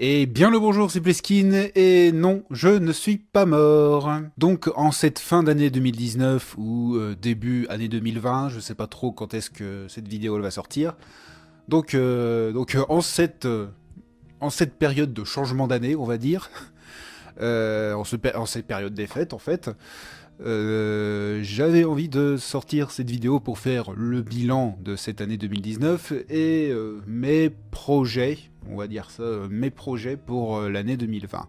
Et bien le bonjour, c'est Pleskin, et non, je ne suis pas mort. Donc en cette fin d'année 2019 ou début année 2020, je sais pas trop quand est-ce que cette vidéo elle va sortir. En cette période de changement d'année, on va dire, en cette période des fêtes en fait, j'avais envie de sortir cette vidéo pour faire le bilan de cette année 2019 et mes projets, on va dire ça, mes projets pour l'année 2020.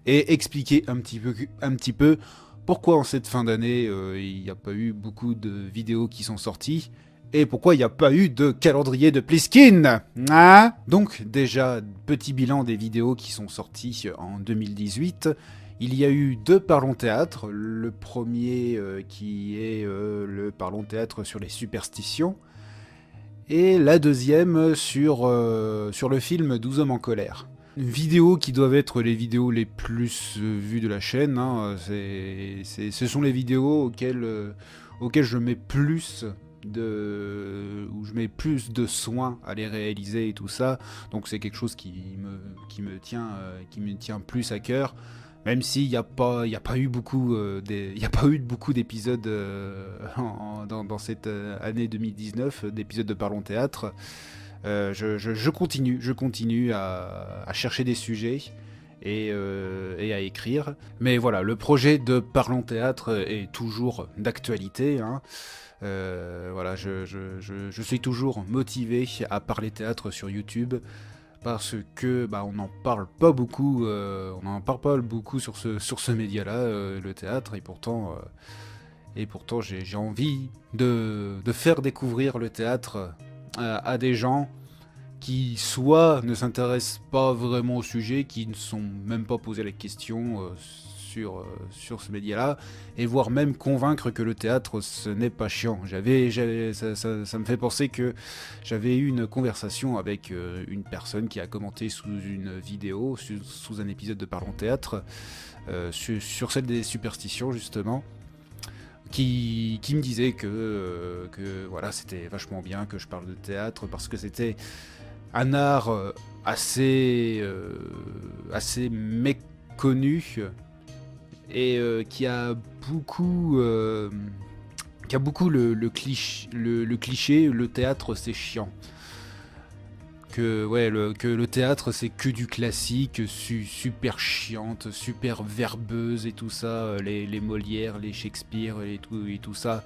Et expliquer un petit peu pourquoi en cette fin d'année il n'y a pas eu beaucoup de vidéos qui sont sorties et pourquoi il n'y a pas eu de calendrier de Pliskin. Hein. Donc déjà, petit bilan des vidéos qui sont sorties en 2018. Il y a eu deux Parlons Théâtre. Le premier qui est le Parlons Théâtre sur les superstitions. Et la deuxième sur le film 12 hommes en colère. Vidéos qui doivent être les vidéos les plus vues de la chaîne. Hein. Ce sont les vidéos auxquelles je mets plus où je mets plus de soins à les réaliser et tout ça. Donc c'est quelque chose qui me tient plus à cœur. Même s'il n'y a pas eu beaucoup d'épisodes dans cette année 2019, d'épisodes de Parlons Théâtre. Je continue à chercher des sujets et à écrire. Mais voilà, le projet de Parlons Théâtre est toujours d'actualité. Hein. Voilà, je suis toujours motivé à parler théâtre sur YouTube parce que on n'en parle pas beaucoup, sur ce média-là, le théâtre, et pourtant j'ai envie de faire découvrir le théâtre à des gens qui soit ne s'intéressent pas vraiment au sujet, qui ne sont même pas posé la question sur ce média-là, et voire même convaincre que le théâtre ce n'est pas chiant. Ça me fait penser que j'avais eu une conversation avec une personne qui a commenté sous une vidéo, sous un épisode de Parlons Théâtre, sur celle des superstitions justement. Qui me disait que voilà, c'était vachement bien que je parle de théâtre parce que c'était un art assez méconnu et qui a beaucoup le cliché, le théâtre c'est chiant. Que le théâtre c'est que du classique, super chiante, super verbeuse et tout ça, les Molières, les Shakespeare et tout ça.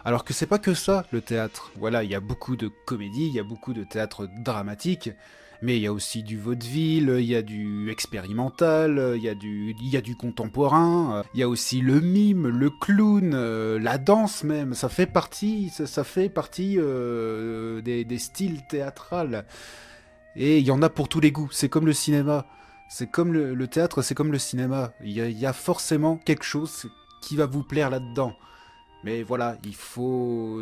Alors que c'est pas que ça le théâtre. Voilà, il y a beaucoup de comédie, il y a beaucoup de théâtre dramatique, mais il y a aussi du vaudeville, il y a du expérimental, il y a du contemporain, il y a aussi le mime, le clown, la danse même. Ça fait partie des styles théâtrales. Et il y en a pour tous les goûts. C'est comme le cinéma. C'est comme le théâtre, c'est comme le cinéma. Il y a forcément quelque chose qui va vous plaire là-dedans. Mais voilà, il faut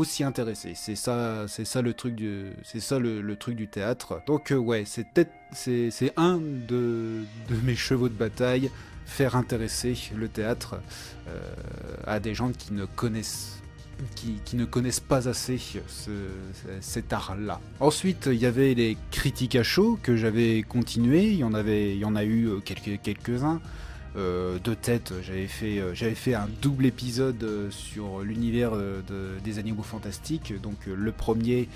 s'y intéresser. C'est ça le truc du théâtre. Donc ouais, c'est un de mes chevaux de bataille, faire intéresser le théâtre à des gens qui ne connaissent pas assez cet art-là. Ensuite, il y avait les critiques à chaud que j'avais continué. Il y en a eu quelques-uns. De tête, j'avais fait un double épisode sur l'univers des animaux fantastiques. Donc le premier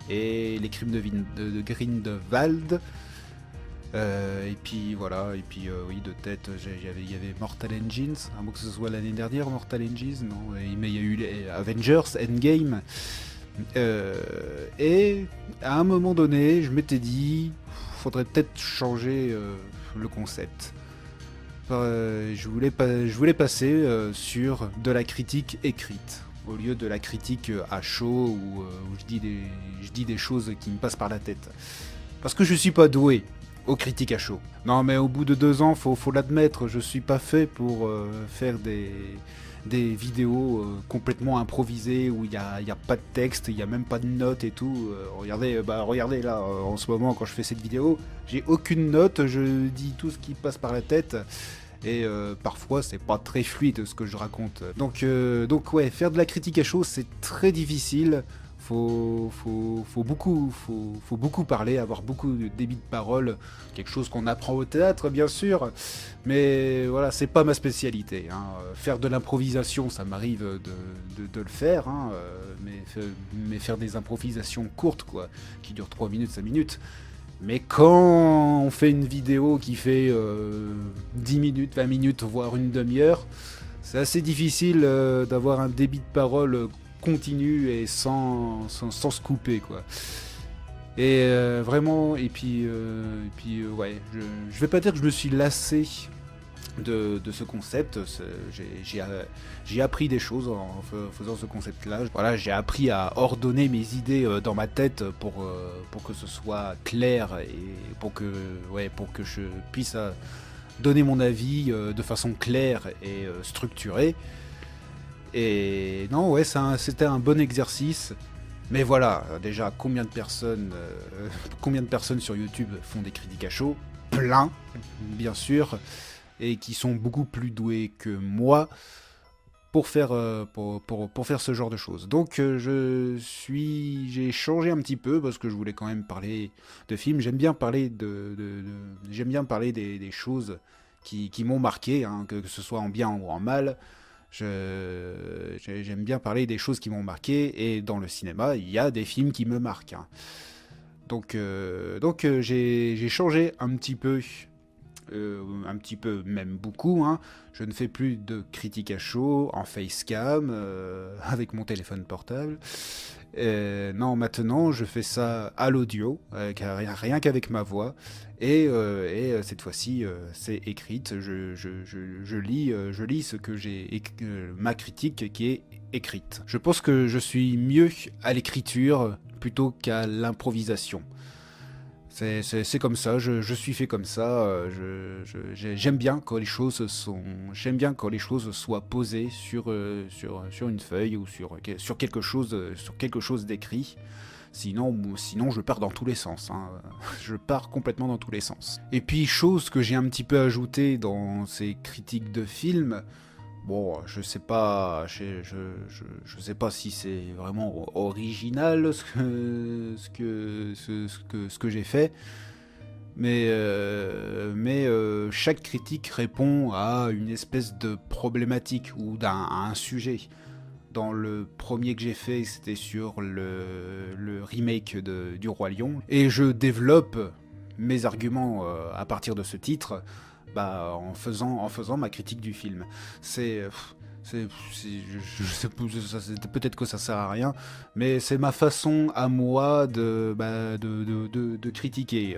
est les crimes de Grindelwald. Et puis voilà, oui, de tête, il y avait Mortal Engines, à moins que ce soit l'année dernière, Mortal Engines, non, mais il y a eu les Avengers, Endgame, et à un moment donné, je m'étais dit, faudrait peut-être changer le concept. Je voulais passer sur de la critique écrite, au lieu de la critique à chaud, où je dis des choses qui me passent par la tête. Parce que je suis pas doué aux critiques à chaud. Non, mais au bout de 2 ans, faut l'admettre, je suis pas fait pour faire des vidéos complètement improvisées où il y a pas de texte, il y a même pas de notes et tout. Regardez là, en ce moment quand je fais cette vidéo, j'ai aucune note, je dis tout ce qui passe par la tête. Et parfois c'est pas très fluide ce que je raconte. Donc ouais, faire de la critique à chaud c'est très difficile. faut beaucoup parler, avoir beaucoup de débit de parole, quelque chose qu'on apprend au théâtre bien sûr, mais voilà, c'est pas ma spécialité, hein. Faire de l'improvisation, ça m'arrive de le faire, hein, mais faire des improvisations courtes, quoi, qui durent 3 minutes, 5 minutes. Mais quand on fait une vidéo qui fait 10 minutes, 20 minutes, voire une demi-heure, c'est assez difficile d'avoir un débit de parole continu et sans se couper, quoi. Et vraiment, ouais, je vais pas dire que je me suis lassé de ce concept. J'ai appris des choses en faisant ce concept-là. Voilà, j'ai appris à ordonner mes idées dans ma tête pour que ce soit clair et pour que je puisse donner mon avis de façon claire et structurée. Et non, ouais, c'était un bon exercice. Mais voilà, déjà, combien de personnes sur YouTube font des critiques à chaud? Plein, bien sûr, et qui sont beaucoup plus doués que moi pour faire ce genre de choses. Donc j'ai changé un petit peu parce que je voulais quand même parler de films. J'aime bien parler j'aime bien parler des choses qui m'ont marqué, hein, que ce soit en bien ou en mal. J'aime bien parler des choses qui m'ont marqué, et dans le cinéma, il y a des films qui me marquent, hein. Donc j'ai changé un petit peu, même beaucoup, hein. Je ne fais plus de critiques à chaud en facecam avec mon téléphone portable. Non, maintenant je fais ça à l'audio, rien qu'avec ma voix. Et cette fois-ci, c'est écrite. Je lis ce que ma critique qui est écrite. Je pense que je suis mieux à l'écriture plutôt qu'à l'improvisation. C'est comme ça, je suis fait comme ça. J'aime bien quand les choses soient posées sur une feuille ou sur quelque chose d'écrit. Sinon, je pars dans tous les sens, hein. Je pars complètement dans tous les sens. Et puis, chose que j'ai un petit peu ajoutée dans ces critiques de films, bon, je sais pas si c'est vraiment original ce que j'ai fait, mais chaque critique répond à une espèce de problématique ou à un sujet. Dans le premier que j'ai fait, c'était sur le remake du Roi Lion, et je développe mes arguments à partir de ce titre, en faisant ma critique du film. Je sais pas, peut-être que ça sert à rien, mais c'est ma façon à moi de critiquer.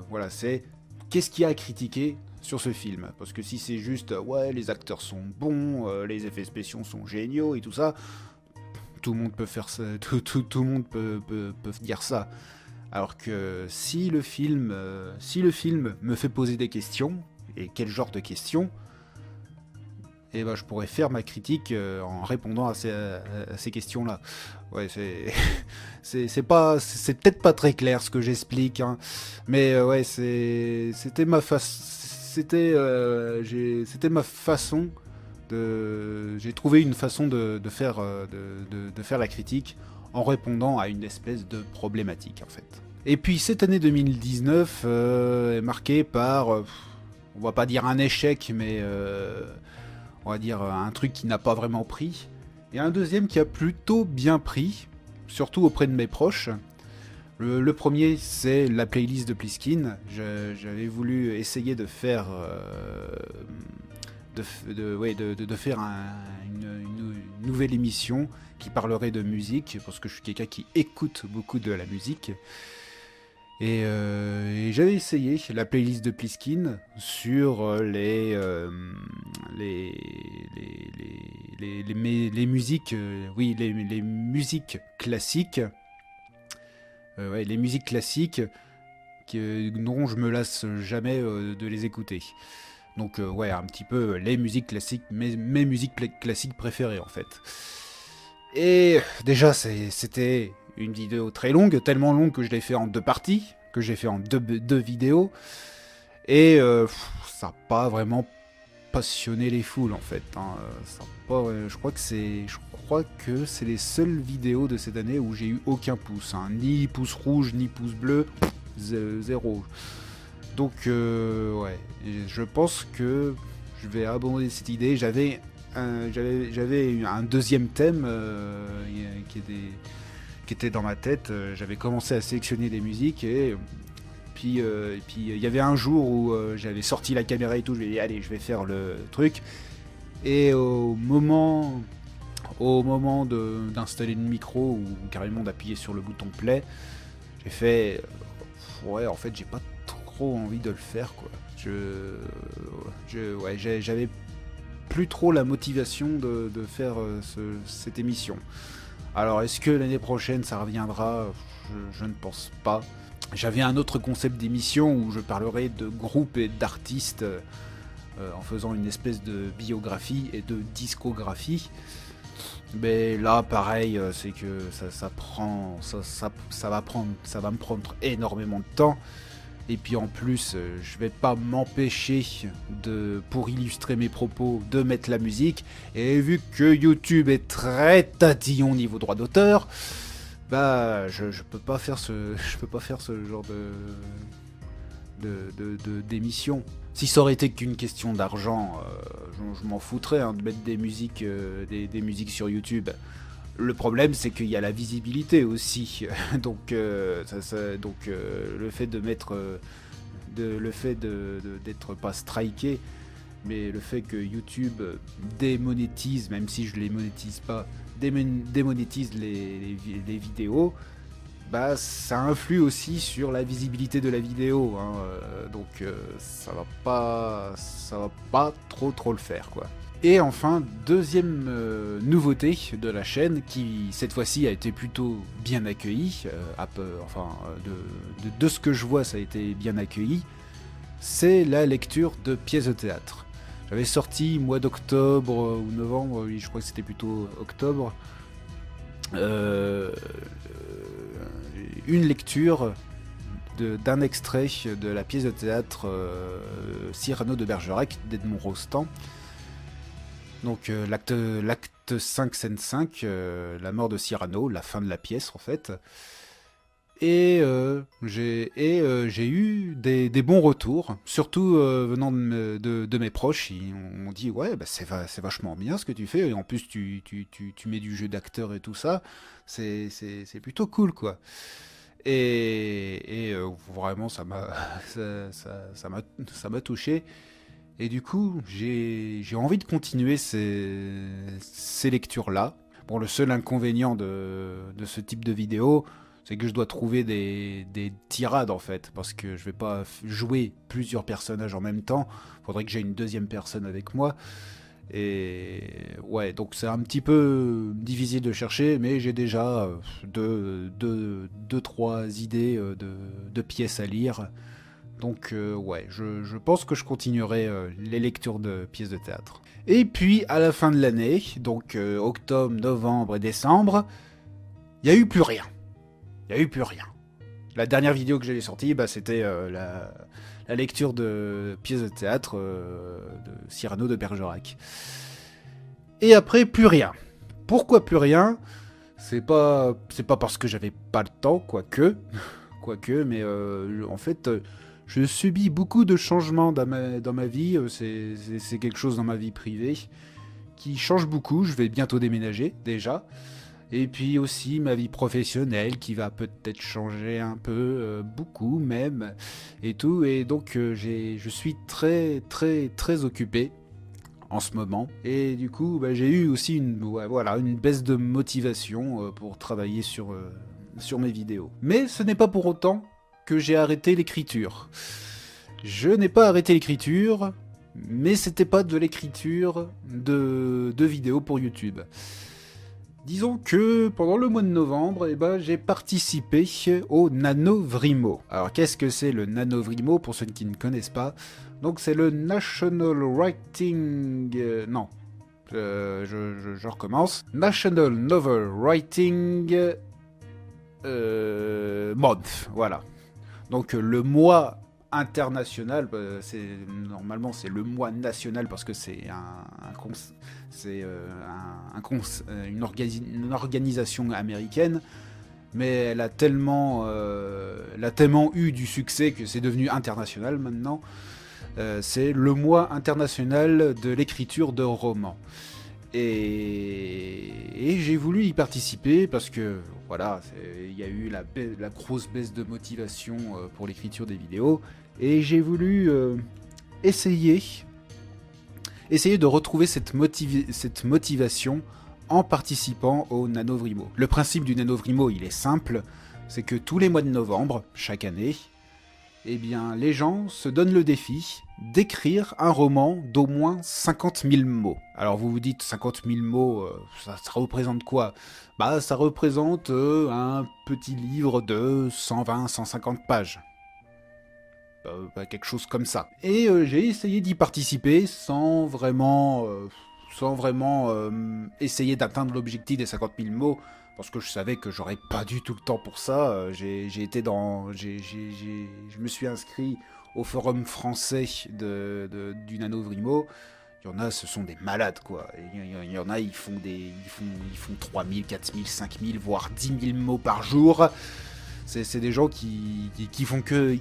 Voilà, c'est qu'est-ce qu'il y a à critiquer sur ce film. Parce que si c'est juste, ouais, les acteurs sont bons, les effets spéciaux sont géniaux et tout ça, tout le monde peut faire ça, tout le monde peut dire ça. Alors que si le film me fait poser des questions, et quel genre de questions, et je pourrais faire ma critique en répondant à ces questions-là. Ouais, c'est peut-être pas très clair ce que j'explique, hein, mais ouais, c'était ma façon j'ai trouvé une façon de faire la critique en répondant à une espèce de problématique, en fait. Et puis cette année 2019 est marquée par, on va pas dire un échec, mais on va dire un truc qui n'a pas vraiment pris, et un deuxième qui a plutôt bien pris, surtout auprès de mes proches. Le premier, c'est la playlist de Pliskin. J'avais voulu essayer de faire faire une nouvelle émission qui parlerait de musique, parce que je suis quelqu'un qui écoute beaucoup de la musique. Et j'avais essayé la playlist de Pliskin sur les musiques, les musiques classiques, les musiques classiques dont je me lasse jamais de les écouter. Donc un petit peu les musiques classiques, mes musiques classiques préférées, en fait. Et déjà c'était une vidéo très longue, tellement longue que je l'ai fait en 2 parties, que j'ai fait en deux vidéos, et ça n'a pas vraiment passionné les foules en fait. Hein. Je crois que c'est les seules vidéos de cette année où j'ai eu aucun pouce. Hein. Ni pouce rouge, ni pouce bleu, zéro. Donc ouais, et je pense que je vais abandonner cette idée. J'avais un deuxième thème qui était dans ma tête. J'avais commencé à sélectionner des musiques et puis il y avait un jour où j'avais sorti la caméra et tout. Je me suis dit allez, je vais faire le truc. Et au moment d'installer le micro ou carrément d'appuyer sur le bouton play, j'ai fait ouais, en fait j'ai pas trop envie de le faire quoi. Ouais, j'avais plus trop la motivation de faire cette émission. Alors est-ce que l'année prochaine ça reviendra? Je ne pense pas. J'avais un autre concept d'émission où je parlerais de groupes et d'artistes en faisant une espèce de biographie et de discographie. Mais là, pareil, c'est que ça va me prendre énormément de temps. Et puis en plus, je vais pas m'empêcher pour illustrer mes propos, de mettre la musique. Et vu que YouTube est très tatillon niveau droit d'auteur, bah je peux pas faire ce genre d'émission. Si ça aurait été qu'une question d'argent, je m'en foutrais hein, de mettre des musiques sur YouTube. Le problème, c'est qu'il y a la visibilité aussi. Donc, le fait de mettre, d'être pas striké, mais le fait que YouTube démonétise, même si je les monétise pas, démonétise les vidéos, bah ça influe aussi sur la visibilité de la vidéo. Hein. Donc, ça va pas trop le faire, quoi. Et enfin, deuxième nouveauté de la chaîne, qui cette fois-ci a été plutôt bien accueillie, de ce que je vois ça a été bien accueilli, c'est la lecture de pièces de théâtre. J'avais sorti mois d'octobre ou novembre, oui, je crois que c'était plutôt octobre, une lecture d'un extrait de la pièce de théâtre Cyrano de Bergerac d'Edmond Rostand. Donc l'acte 5, scène 5, la mort de Cyrano, la fin de la pièce en fait. Et j'ai eu des bons retours, surtout venant de mes proches. Ils m'ont dit ouais, bah, c'est vachement bien ce que tu fais, et en plus tu mets du jeu d'acteur et tout ça, c'est plutôt cool quoi. Et vraiment ça m'a touché. Et du coup, j'ai envie de continuer ces lectures-là. Bon, le seul inconvénient de ce type de vidéo, c'est que je dois trouver des tirades, en fait, parce que je vais pas jouer plusieurs personnages en même temps. Faudrait que j'ai une deuxième personne avec moi. Et ouais, donc c'est un petit peu difficile de chercher, mais j'ai déjà deux, trois idées de pièces à lire. Donc ouais, je pense que je continuerai les lectures de pièces de théâtre. Et puis à la fin de l'année, donc octobre, novembre et décembre, il n'y a eu plus rien. Il n'y a eu plus rien. La dernière vidéo que j'avais sortie, bah, c'était la lecture de pièces de théâtre de Cyrano de Bergerac. Et après, plus rien. Pourquoi plus rien? C'est pas parce que j'avais pas le temps, quoique, mais en fait... je subis beaucoup de changements dans ma vie, c'est quelque chose dans ma vie privée qui change beaucoup, je vais bientôt déménager déjà, et puis aussi ma vie professionnelle qui va peut-être changer un peu, beaucoup même, et tout, et donc je suis très très très occupé en ce moment, et du coup bah, j'ai eu aussi une baisse de motivation pour travailler sur mes vidéos. Mais ce n'est pas pour autant que j'ai arrêté l'écriture. Je n'ai pas arrêté l'écriture, mais c'était pas de l'écriture de vidéos pour YouTube. Disons que pendant le mois de novembre, j'ai participé au NaNoWriMo. Alors qu'est-ce que c'est le NaNoWriMo pour ceux qui ne connaissent pas? Donc c'est le National Writing... je recommence. National Novel Writing Month, voilà. Donc le mois international, normalement c'est le mois national parce que c'est une organisation américaine, mais elle a tellement eu du succès que c'est devenu international maintenant. C'est le mois international de l'écriture de romans. Et j'ai voulu y participer parce que voilà, il y a eu la grosse baisse de motivation pour l'écriture des vidéos, et j'ai voulu essayer de retrouver cette motivation en participant au NaNoWriMo. Le principe du NaNoWriMo, il est simple, c'est que tous les mois de novembre, chaque année, eh bien, les gens se donnent le défi d'écrire un roman d'au moins 50 000 mots. Alors vous vous dites 50 000 mots, ça représente quoi? Bah ça représente un petit livre de 120-150 pages. Quelque chose comme ça. Et j'ai essayé d'y participer sans vraiment essayer d'atteindre l'objectif des 50 000 mots, parce que je savais que j'aurais pas du tout le temps pour ça. Je me suis inscrit au forum français du NaNoWriMo. Il y en a, ce sont des malades, quoi. Il y en a, ils font 3 000, 4 000, 5 000, voire 10 000 mots par jour. C'est des gens qui font que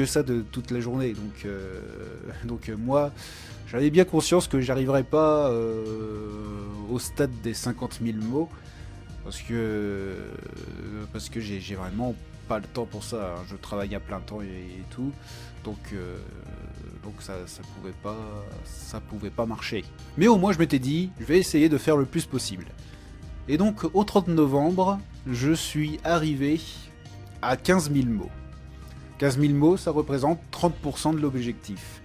ça de toute la journée. Donc moi, j'avais bien conscience que j'arriverais pas au stade des 50 000 mots, parce que j'ai vraiment pas le temps pour ça. Je travaille à plein temps et tout, donc ça pouvait pas marcher. Mais au moins je m'étais dit, je vais essayer de faire le plus possible. Et donc au 30 novembre, je suis arrivé à 15 000 mots. 15 000 mots, ça représente 30% de l'objectif.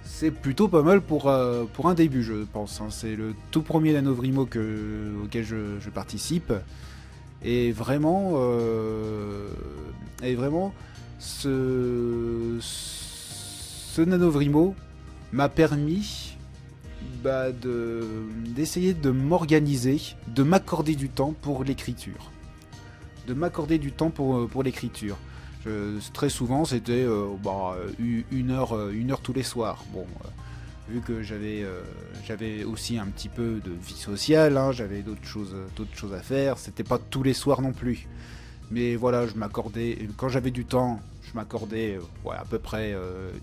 C'est plutôt pas mal pour un début, je pense. C'est le tout premier NaNoWriMo auquel je participe. Et vraiment, ce NaNoWriMo m'a permis d'essayer de m'organiser, de m'accorder du temps pour l'écriture. Très souvent, c'était une heure tous les soirs. Bon, vu que j'avais aussi un petit peu de vie sociale, hein, j'avais d'autres choses à faire. C'était pas tous les soirs non plus. Mais voilà, quand j'avais du temps, je m'accordais à peu près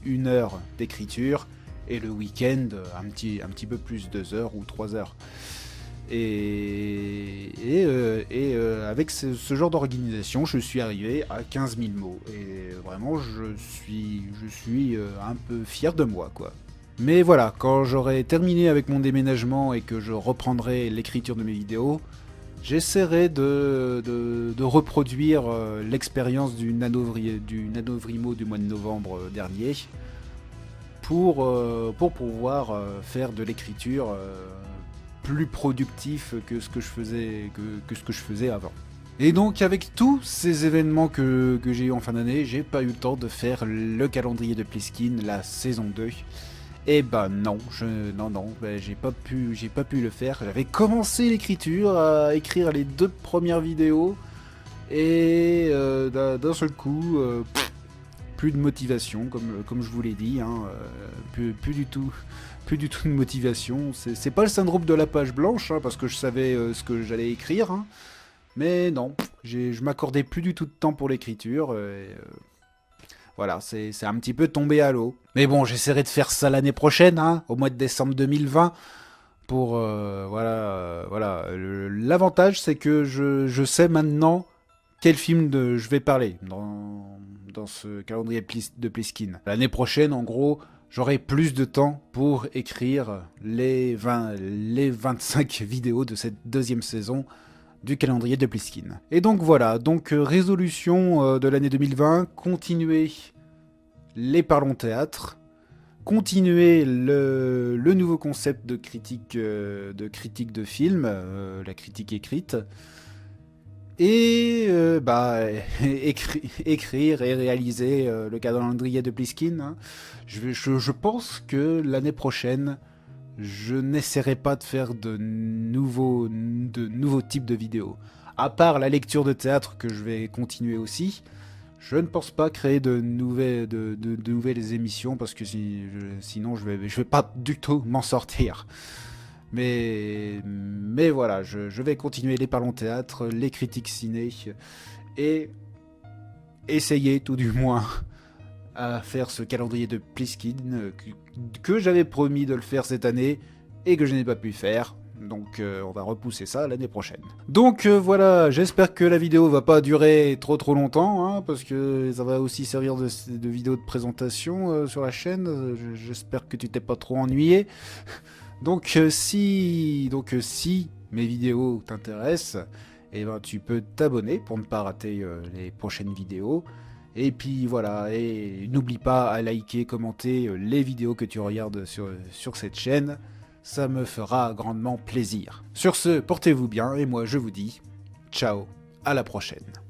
une heure d'écriture, et le week-end un petit peu plus, 2 heures ou 3 heures. Et avec ce genre d'organisation, je suis arrivé à 15 000 mots. Et vraiment, je suis un peu fier de moi, quoi. Mais voilà, quand j'aurai terminé avec mon déménagement et que je reprendrai l'écriture de mes vidéos, j'essaierai de reproduire l'expérience du NaNoWriMo du mois de novembre dernier, pour pouvoir faire de l'écriture plus productif que ce que je faisais avant. Et donc avec tous ces événements que j'ai eu en fin d'année, j'ai pas eu le temps de faire le calendrier de Pliskin, la saison 2. Et non, j'ai pas pu le faire. J'avais commencé l'écriture, à écrire les 2 premières vidéos, et d'un seul coup, plus de motivation, comme je vous l'ai dit, hein, plus du tout de motivation. C'est pas le syndrome de la page blanche, hein, parce que je savais ce que j'allais écrire, hein, mais non, je m'accordais plus du tout de temps pour l'écriture. Voilà, c'est un petit peu tombé à l'eau. Mais bon, j'essaierai de faire ça l'année prochaine, hein, au mois de décembre 2020. L'avantage, c'est que je sais maintenant quel film je vais parler dans ce calendrier de Pliskin. L'année prochaine, en gros, j'aurai plus de temps pour écrire les 25 vidéos de cette 2e saison du calendrier de Pliskin. Et donc voilà, résolution de l'année 2020, continuer les Parlons Théâtre, continuer le nouveau concept de critique de film, la critique écrite, et écrire et réaliser le calendrier de Pliskin. Hein. Je pense que l'année prochaine, je n'essaierai pas de faire de nouveaux types de vidéos. À part la lecture de théâtre que je vais continuer aussi, Je ne pense pas créer de nouvelles émissions parce que sinon je vais pas du tout m'en sortir. Mais voilà, je vais continuer les parlons théâtre, les critiques ciné et essayer tout du moins à faire ce calendrier de Pliskin que j'avais promis de le faire cette année et que je n'ai pas pu faire. Donc on va repousser ça l'année prochaine. Donc voilà, j'espère que la vidéo va pas durer trop longtemps, hein, parce que ça va aussi servir de vidéo de présentation sur la chaîne. J'espère que tu t'es pas trop ennuyé. Donc si mes vidéos t'intéressent, eh ben, tu peux t'abonner pour ne pas rater les prochaines vidéos. Et puis voilà, et n'oublie pas à liker, commenter les vidéos que tu regardes sur cette chaîne. Ça me fera grandement plaisir. Sur ce, portez-vous bien et moi je vous dis ciao, à la prochaine.